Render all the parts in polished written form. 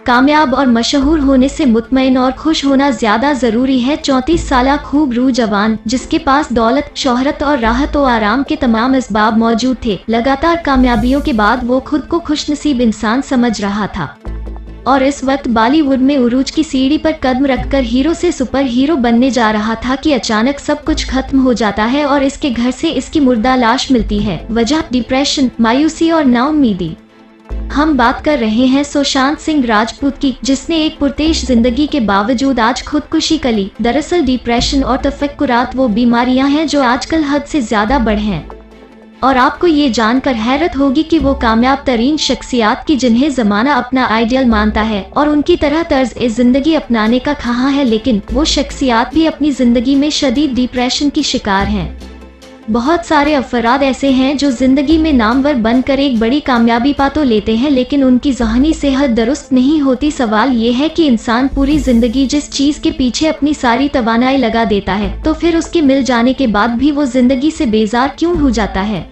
कामयाब और मशहूर होने से मुतमईन और खुश होना ज्यादा जरूरी है। 34 साला खूब रूह जवान, जिसके पास दौलत, शोहरत और राहत व आराम के तमाम असबाब मौजूद थे, लगातार कामयाबियों के बाद वो खुद को खुशनसीब इंसान समझ रहा था और इस वक्त बॉलीवुड में उरूज की सीढ़ी पर कदम रखकर हीरो से सुपर हीरो बनने जा रहा था कि अचानक सब कुछ खत्म हो जाता है और इसके घर से इसकी मुर्दा लाश मिलती है। वजह डिप्रेशन, मायूसी और नाउम्मीदी। हम बात कर रहे हैं सुशांत सिंह राजपूत की, जिसने एक पुरतेश जिंदगी के बावजूद आज खुदकुशी कर ली। दरअसल डिप्रेशन और तफक्कुरात वो बीमारियां हैं जो आजकल हद से ज्यादा बढ़ हैं और आपको ये जानकर हैरत होगी कि वो कामयाब तरीन शख्सियात की जिन्हें जमाना अपना आइडियल मानता है और उनकी तरह तर्ज जिंदगी अपनाने का ख्वाह है, लेकिन वो शख्सियात भी अपनी जिंदगी में शदीद डिप्रेशन की शिकार हैं। बहुत सारे अफराद ऐसे हैं जो जिंदगी में नामवर बनकर एक बड़ी कामयाबी पा तो लेते हैं, लेकिन उनकी ज़हनी सेहत दुरुस्त नहीं होती। सवाल ये है कि इंसान पूरी जिंदगी जिस चीज के पीछे अपनी सारी तवानाई लगा देता है, तो फिर उसके मिल जाने के बाद भी वो जिंदगी से बेजार क्यों हो जाता है,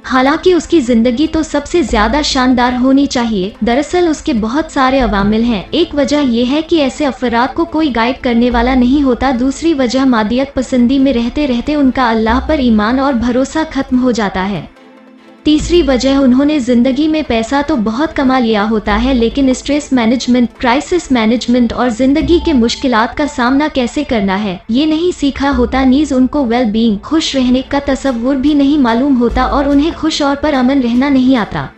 हालांकि उसकी जिंदगी तो सबसे ज्यादा शानदार होनी चाहिए। दरअसल उसके बहुत सारे अवामिल हैं। एक वजह यह है कि ऐसे अफराद को कोई गाइड करने वाला नहीं होता। दूसरी वजह मादियत पसंदी में रहते रहते उनका अल्लाह पर ईमान और भरोसा खत्म हो जाता है। तीसरी वजह, उन्होंने जिंदगी में पैसा तो बहुत कमा लिया होता है, लेकिन स्ट्रेस मैनेजमेंट, क्राइसिस मैनेजमेंट और जिंदगी के मुश्किलात का सामना कैसे करना है ये नहीं सीखा होता। नीज उनको वेल बीइंग, खुश रहने का तसव्वुर भी नहीं मालूम होता और उन्हें खुश और पर अमन रहना नहीं आता।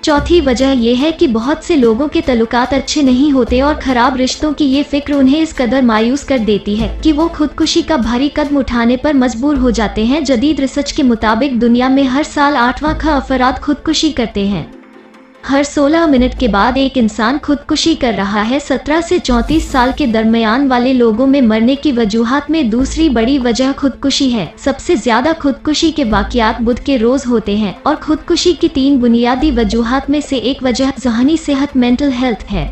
चौथी वजह यह है कि बहुत से लोगों के तल्लुकात अच्छे नहीं होते और खराब रिश्तों की ये फिक्र उन्हें इस कदर मायूस कर देती है कि वो खुदकुशी का भारी कदम उठाने पर मजबूर हो जाते हैं। जदीद रिसर्च के मुताबिक दुनिया में हर साल 8वां अफराद खुदकुशी करते हैं। हर 16 मिनट के बाद एक इंसान खुदकुशी कर रहा है। 17 से 34 साल के दरमियान वाले लोगों में मरने की वजूहात में दूसरी बड़ी वजह खुदकुशी है। सबसे ज्यादा खुदकुशी के वाकयात बुध के रोज होते हैं और खुदकुशी की 3 बुनियादी वजूहात में से एक वजह ज़हनी सेहत, मेंटल हेल्थ है।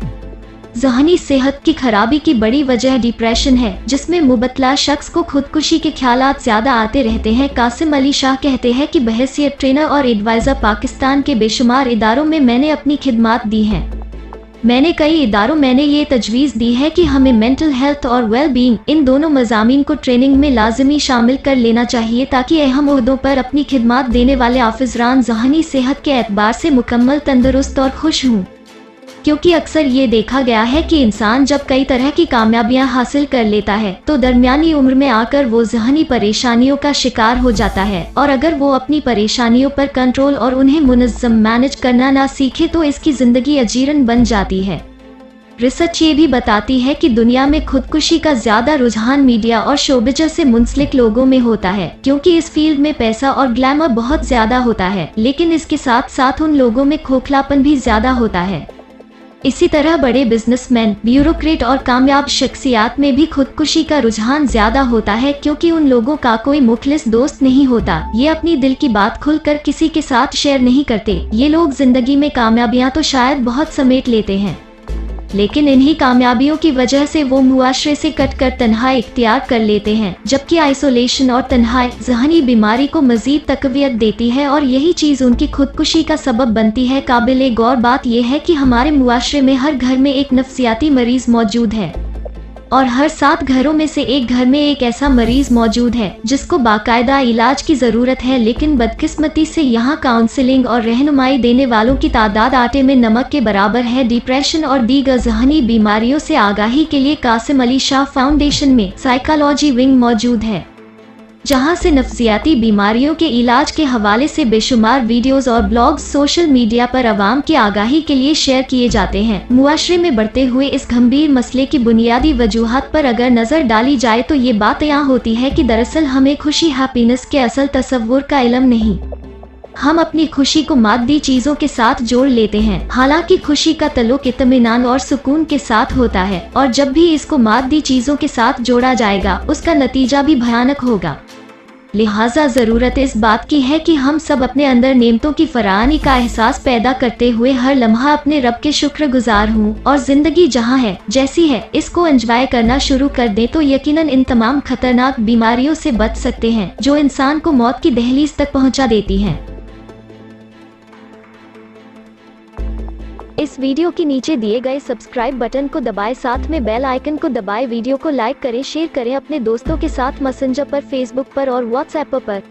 ज़हनी सेहत की खराबी की बड़ी वजह डिप्रेशन है, जिसमें मुबतला शख्स को खुदकुशी के ख्यालात ज्यादा आते रहते हैं। कासिम अली शाह कहते हैं कि बहैसियत ट्रेनर और एडवाइजर पाकिस्तान के बेशुमार इदारों में मैंने अपनी खिदमात दी हैं। मैंने कई इदारों मैंने ये तजवीज़ दी है कि हमें मेंटल हेल्थ और वेल बीइंग, इन दोनों मज़ामीन को ट्रेनिंग में लाजमी शामिल कर लेना चाहिए ताकि अहम ओहदों पर अपनी खिदमात देने वाले आफिजरान ज़हनी सेहत के एतबार से मुकम्मल तंदुरुस्त और खुश हों। क्योंकि अक्सर ये देखा गया है कि इंसान जब कई तरह की कामयाबियां हासिल कर लेता है तो दरमियानी उम्र में आकर वो ज़हनी परेशानियों का शिकार हो जाता है और अगर वो अपनी परेशानियों पर कंट्रोल और उन्हें मुनज़्ज़म मैनेज करना ना सीखे तो इसकी ज़िंदगी अजीरन बन जाती है। रिसर्च ये भी बताती है कि दुनिया में खुदकुशी का ज्यादा रुझान मीडिया और शोबिज़ से मुंसलिक लोगों में होता है, क्योंकि इस फील्ड में पैसा और ग्लैमर बहुत ज्यादा होता है, लेकिन इसके साथ साथ उन लोगों में खोखलापन भी ज्यादा होता है। इसी तरह बड़े बिजनेसमैन, ब्यूरोक्रेट और कामयाब शख्सियात में भी खुदकुशी का रुझान ज्यादा होता है, क्योंकि उन लोगों का कोई मुखलिस दोस्त नहीं होता। ये अपनी दिल की बात खुलकर किसी के साथ शेयर नहीं करते। ये लोग जिंदगी में कामयाबियां तो शायद बहुत समेट लेते हैं, लेकिन इन्हीं कामयाबियों की वजह से वो मुआशरे से कटकर तन्हाई इख्तियार कर लेते हैं, जबकि आइसोलेशन और तन्हाई ज़हनी बीमारी को मजीद तकवीत देती है और यही चीज़ उनकी खुदकुशी का सबब बनती है। काबिल गौर बात यह है कि हमारे मुआशरे में हर घर में एक नफ्सियाती मरीज मौजूद है और हर 7 घरों में से एक घर में एक ऐसा मरीज मौजूद है जिसको बाकायदा इलाज की जरूरत है, लेकिन बदकिस्मती से यहाँ काउंसलिंग और रहनुमाई देने वालों की तादाद आटे में नमक के बराबर है। डिप्रेशन और दीगर ज़हनी बीमारियों से आगाही के लिए कासिम अली शाह फाउंडेशन में साइकोलॉजी विंग मौजूद है, जहां से नफ्सियाती बीमारियों के इलाज के हवाले से बेशुमार वीडियोस और ब्लॉग्स सोशल मीडिया पर आवाम की आगाही के लिए शेयर किए जाते हैं। मुआशरे में बढ़ते हुए इस गंभीर मसले की बुनियादी वजूहात पर अगर नजर डाली जाए तो ये बात यहाँ होती है कि दरअसल हमें खुशी, हैप्पीनेस के असल तस्वुर का इल्म नहीं। हम अपनी खुशी को मादी चीजों के साथ जोड़ लेते हैं, हालांकि खुशी का तल्लुक इत्मीनान और सुकून के साथ होता है, और जब भी इसको मादी चीजों के साथ जोड़ा जाएगा उसका नतीजा भी भयानक होगा। लिहाजा जरूरत इस बात की है कि हम सब अपने अंदर नेमतों की फरानी का एहसास पैदा करते हुए हर लम्हा अपने रब के शुक्रगुजार हों और जिंदगी जहां है, जैसी है, इसको एंजॉय करना शुरू कर दें तो यकीनन इन तमाम खतरनाक बीमारियों से बच सकते हैं जो इंसान को मौत की दहलीज तक पहुंचा देती हैं। इस वीडियो के नीचे दिए गए सब्सक्राइब बटन को दबाएं, साथ में बेल आइकन को दबाएं। वीडियो को लाइक करें, शेयर करें अपने दोस्तों के साथ मैसेंजर पर, फेसबुक पर और व्हाट्सएप पर।